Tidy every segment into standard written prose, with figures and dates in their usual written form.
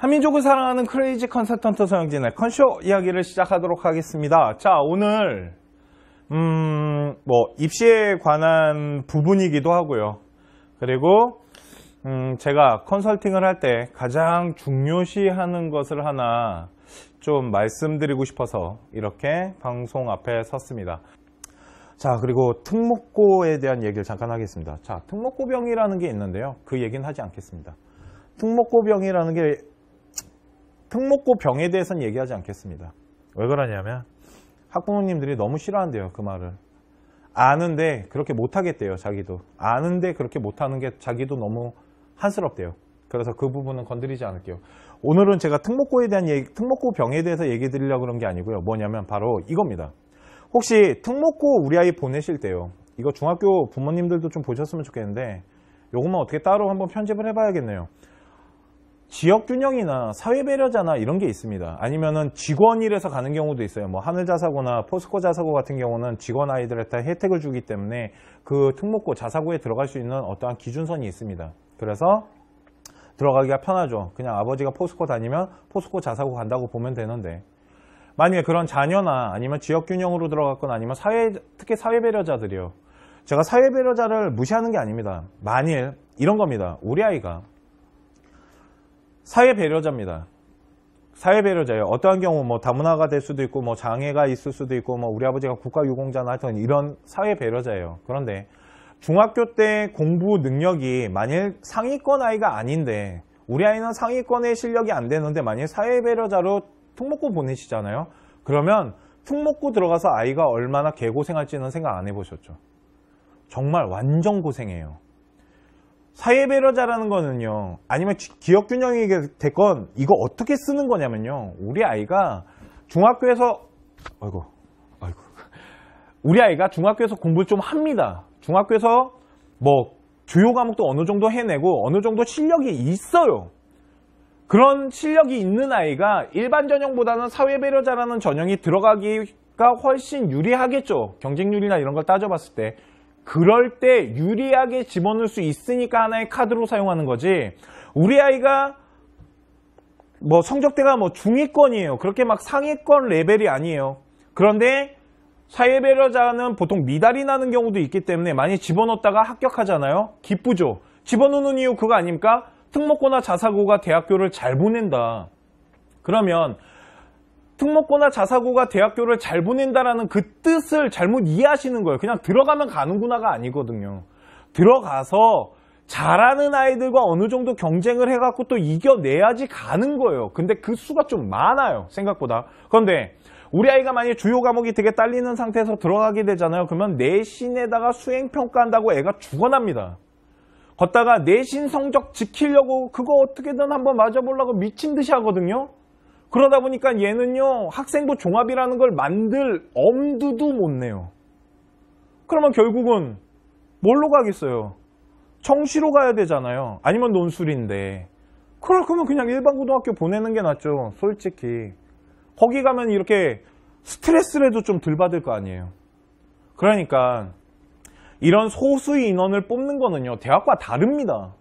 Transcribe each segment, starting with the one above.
한민족을 사랑하는 크레이지 컨설턴트 서영진의 컨쇼 이야기를 시작하도록 하겠습니다. 자, 오늘 입시에 관한 부분이기도 하고요. 그리고 제가 컨설팅을 할 때 가장 중요시하는 것을 하나 좀 말씀드리고 싶어서 이렇게 방송 앞에 섰습니다. 자, 그리고 특목고에 대한 얘기를 잠깐 하겠습니다. 자, 특목고병이라는 게 있는데요. 그 얘기는 하지 않겠습니다. 특목고병에 대해서는 얘기하지 않겠습니다. 왜 그러냐면 학부모님들이 너무 싫어한대요. 그 말을. 아는데 그렇게 못하겠대요. 자기도. 아는데 그렇게 못하는 게 자기도 너무 한스럽대요. 그래서 그 부분은 건드리지 않을게요. 오늘은 제가 특목고병에 대해서 얘기 드리려고 그런 게 아니고요. 뭐냐면 바로 이겁니다. 혹시 특목고 우리 아이 보내실 때요. 이거 중학교 부모님들도 좀 보셨으면 좋겠는데 요것만 어떻게 따로 한번 편집을 해봐야겠네요. 지역균형이나 사회배려자나 이런 게 있습니다. 아니면은 직원일에서 가는 경우도 있어요. 뭐 하늘자사고나 포스코 자사고 같은 경우는 직원 아이들한테 혜택을 주기 때문에 그 특목고 자사고에 들어갈 수 있는 어떠한 기준선이 있습니다. 그래서 들어가기가 편하죠. 그냥 아버지가 포스코 다니면 포스코 자사고 간다고 보면 되는데 만약에 그런 자녀나 아니면 지역균형으로 들어갔거나 아니면 특히 사회배려자들이요. 제가 사회배려자를 무시하는 게 아닙니다. 만일 이런 겁니다. 우리 아이가 사회배려자입니다. 사회배려자예요. 어떠한 경우 뭐 다문화가 될 수도 있고 뭐 장애가 있을 수도 있고 뭐 우리 아버지가 국가유공자나 하여튼 이런 사회배려자예요. 그런데 중학교 때 공부 능력이 만일 상위권 아이가 아닌데 우리 아이는 상위권의 실력이 안 되는데 만일 사회배려자로 특목고 보내시잖아요. 그러면 특목고 들어가서 아이가 얼마나 개고생할지는 생각 안 해보셨죠? 정말 완전 고생해요. 사회배려자라는 거는요, 아니면 기억균형이 됐건 이거 어떻게 쓰는 거냐면요, 우리 아이가 중학교에서 우리 아이가 중학교에서 공부를 좀 합니다. 중학교에서 뭐 주요 과목도 어느 정도 해내고 어느 정도 실력이 있어요. 그런 실력이 있는 아이가 일반 전형보다는 사회배려자라는 전형이 들어가기가 훨씬 유리하겠죠. 경쟁률이나 이런 걸 따져봤을 때. 그럴 때 유리하게 집어넣을 수 있으니까 하나의 카드로 사용하는 거지. 우리 아이가 뭐 성적대가 뭐 중위권이에요. 그렇게 막 상위권 레벨이 아니에요. 그런데 사회배려자는 보통 미달이 나는 경우도 있기 때문에 많이 집어넣었다가 합격하잖아요. 기쁘죠. 집어넣는 이유 그거 아닙니까? 특목고나 자사고가 대학교를 잘 보낸다. 그러면 특목고나 자사고가 대학교를 잘 보낸다라는 그 뜻을 잘못 이해하시는 거예요. 그냥 들어가면 가는구나가 아니거든요. 들어가서 잘하는 아이들과 어느 정도 경쟁을 해갖고 또 이겨내야지 가는 거예요. 근데 그 수가 좀 많아요. 생각보다. 그런데 우리 아이가 만약에 주요 과목이 되게 딸리는 상태에서 들어가게 되잖아요. 그러면 내신에다가 수행평가한다고 애가 죽어납니다. 걷다가 내신 성적 지키려고 그거 어떻게든 한번 맞아보려고 미친 듯이 하거든요. 그러다 보니까 얘는요, 학생부 종합이라는 걸 만들 엄두도 못 내요. 그러면 결국은 뭘로 가겠어요? 청시로 가야 되잖아요. 아니면 논술인데. 그러면 그냥 일반 고등학교 보내는 게 낫죠. 솔직히. 거기 가면 이렇게 스트레스라도 좀 덜 받을 거 아니에요. 그러니까 이런 소수의 인원을 뽑는 거는요, 대학과 다릅니다.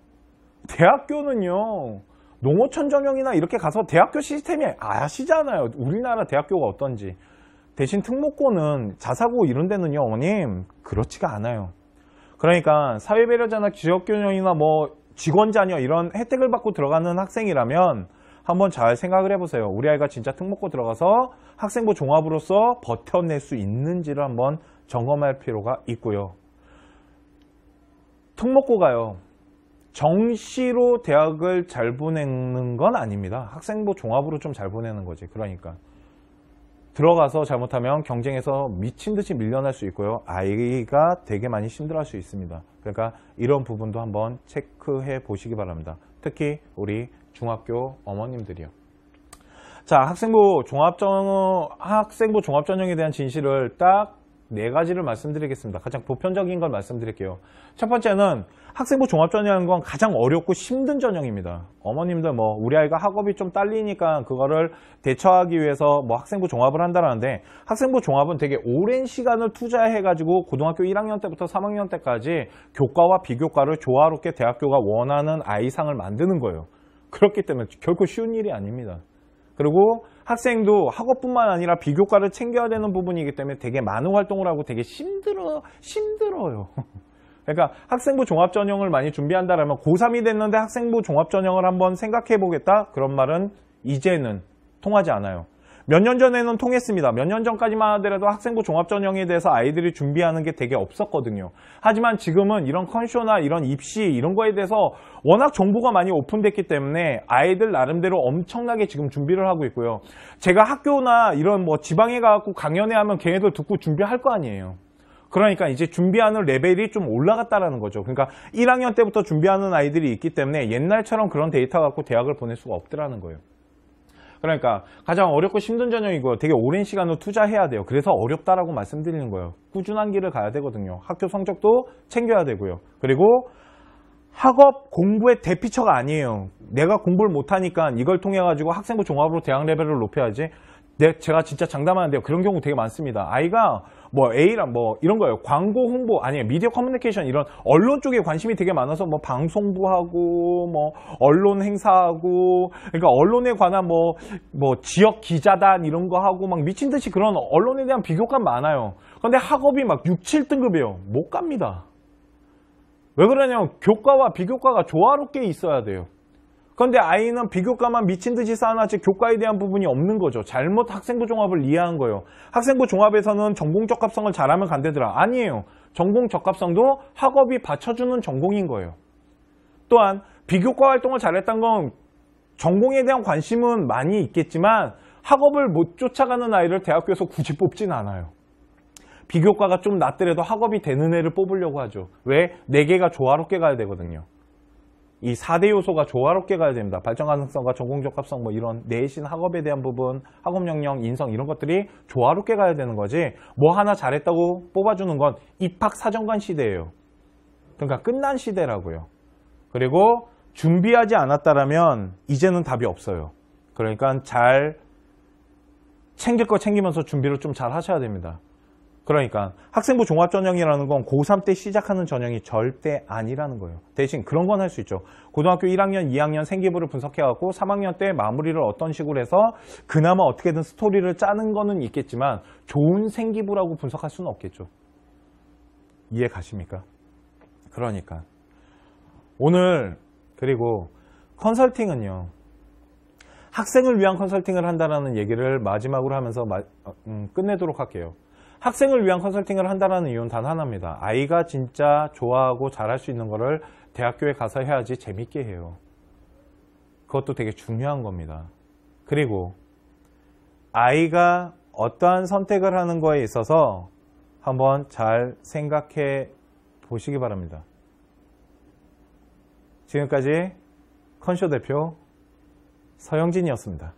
대학교는요, 농어촌 전형이나 이렇게 가서 대학교 시스템이 아시잖아요. 우리나라 대학교가 어떤지. 대신 특목고는 자사고 이런 데는요, 어머님, 그렇지가 않아요. 그러니까 사회배려자나 지역균형이나 뭐 직원 자녀 이런 혜택을 받고 들어가는 학생이라면 한번 잘 생각을 해보세요. 우리 아이가 진짜 특목고 들어가서 학생부 종합으로서 버텨낼 수 있는지를 한번 점검할 필요가 있고요. 특목고가요, 정시로 대학을 잘 보내는 건 아닙니다. 학생부 종합으로 좀 잘 보내는 거지. 그러니까 들어가서 잘못하면 경쟁에서 미친 듯이 밀려날 수 있고요. 아이가 되게 많이 힘들어할 수 있습니다. 그러니까 이런 부분도 한번 체크해 보시기 바랍니다. 특히 우리 중학교 어머님들이요. 자, 학생부 종합전형에 대한 진실을 딱 4가지를 말씀드리겠습니다. 가장 보편적인 걸 말씀드릴게요. 첫 번째는 학생부 종합전형인 건 가장 어렵고 힘든 전형입니다. 어머님들 뭐 우리 아이가 학업이 좀 딸리니까 그거를 대처하기 위해서 뭐 학생부 종합을 한다는데, 학생부 종합은 되게 오랜 시간을 투자해가지고 고등학교 1학년 때부터 3학년 때까지 교과와 비교과를 조화롭게 대학교가 원하는 아이상을 만드는 거예요. 그렇기 때문에 결코 쉬운 일이 아닙니다. 그리고 학생도 학업뿐만 아니라 비교과를 챙겨야 되는 부분이기 때문에 되게 많은 활동을 하고 되게 힘들어요. 그러니까 학생부 종합전형을 많이 준비한다라면 고3이 됐는데 학생부 종합전형을 한번 생각해 보겠다? 그런 말은 이제는 통하지 않아요. 몇 년 전에는 통했습니다. 몇 년 전까지만 하더라도 학생부 종합전형에 대해서 아이들이 준비하는 게 되게 없었거든요. 하지만 지금은 이런 컨쇼나 이런 입시 이런 거에 대해서 워낙 정보가 많이 오픈됐기 때문에 아이들 나름대로 엄청나게 지금 준비를 하고 있고요. 제가 학교나 이런 뭐 지방에 가고 강연회 하면 걔네들 듣고 준비할 거 아니에요. 그러니까 이제 준비하는 레벨이 좀 올라갔다라는 거죠. 그러니까 1학년 때부터 준비하는 아이들이 있기 때문에 옛날처럼 그런 데이터 갖고 대학을 보낼 수가 없더라는 거예요. 그러니까 가장 어렵고 힘든 전형이고요. 되게 오랜 시간을 투자해야 돼요. 그래서 어렵다라고 말씀드리는 거예요. 꾸준한 길을 가야 되거든요. 학교 성적도 챙겨야 되고요. 그리고 학업 공부의 대피처가 아니에요. 내가 공부를 못하니까 이걸 통해 가지고 학생부 종합으로 대학 레벨을 높여야지. 제가 진짜 장담하는데요. 그런 경우 되게 많습니다. 아이가 뭐 A랑 뭐 이런 거예요. 광고 홍보 아니에요. 미디어 커뮤니케이션 이런 언론 쪽에 관심이 되게 많아서 뭐 방송부하고 뭐 언론 행사하고 그러니까 언론에 관한 뭐 지역 기자단 이런 거 하고 막 미친 듯이 그런 언론에 대한 비교감 많아요. 근데 학업이 막 6, 7등급이에요. 못 갑니다. 왜 그러냐면 교과와 비교과가 조화롭게 있어야 돼요. 그런데 아이는 비교과만 미친 듯이 쌓아놨지 교과에 대한 부분이 없는 거죠. 잘못 학생부 종합을 이해한 거예요. 학생부 종합에서는 전공 적합성을 잘하면 간대더라. 아니에요. 전공 적합성도 학업이 받쳐주는 전공인 거예요. 또한 비교과 활동을 잘했던 건 전공에 대한 관심은 많이 있겠지만 학업을 못 쫓아가는 아이를 대학교에서 굳이 뽑진 않아요. 비교과가 좀 낮더라도 학업이 되는 애를 뽑으려고 하죠. 왜? 4개가 조화롭게 가야 되거든요. 이 4대 요소가 조화롭게 가야 됩니다. 발전 가능성과 전공 적합성 뭐 이런 내신 학업에 대한 부분, 학업 역량, 인성 이런 것들이 조화롭게 가야 되는 거지 뭐 하나 잘했다고 뽑아주는 건 입학 사정관 시대예요. 그러니까 끝난 시대라고요. 그리고 준비하지 않았다라면 이제는 답이 없어요. 그러니까 잘 챙길 거 챙기면서 준비를 좀 잘 하셔야 됩니다. 그러니까 학생부 종합전형이라는 건 고3 때 시작하는 전형이 절대 아니라는 거예요. 대신 그런 건 할 수 있죠. 고등학교 1학년, 2학년 생기부를 분석해갖고 3학년 때 마무리를 어떤 식으로 해서 그나마 어떻게든 스토리를 짜는 거는 있겠지만 좋은 생기부라고 분석할 수는 없겠죠. 이해 가십니까? 그러니까 오늘 그리고 컨설팅은요. 학생을 위한 컨설팅을 한다는 얘기를 마지막으로 하면서 끝내도록 할게요. 학생을 위한 컨설팅을 한다는 이유는 단 하나입니다. 아이가 진짜 좋아하고 잘할 수 있는 거를 대학교에 가서 해야지 재밌게 해요. 그것도 되게 중요한 겁니다. 그리고 아이가 어떠한 선택을 하는 거에 있어서 한번 잘 생각해 보시기 바랍니다. 지금까지 컨쇼 대표 서영진이었습니다.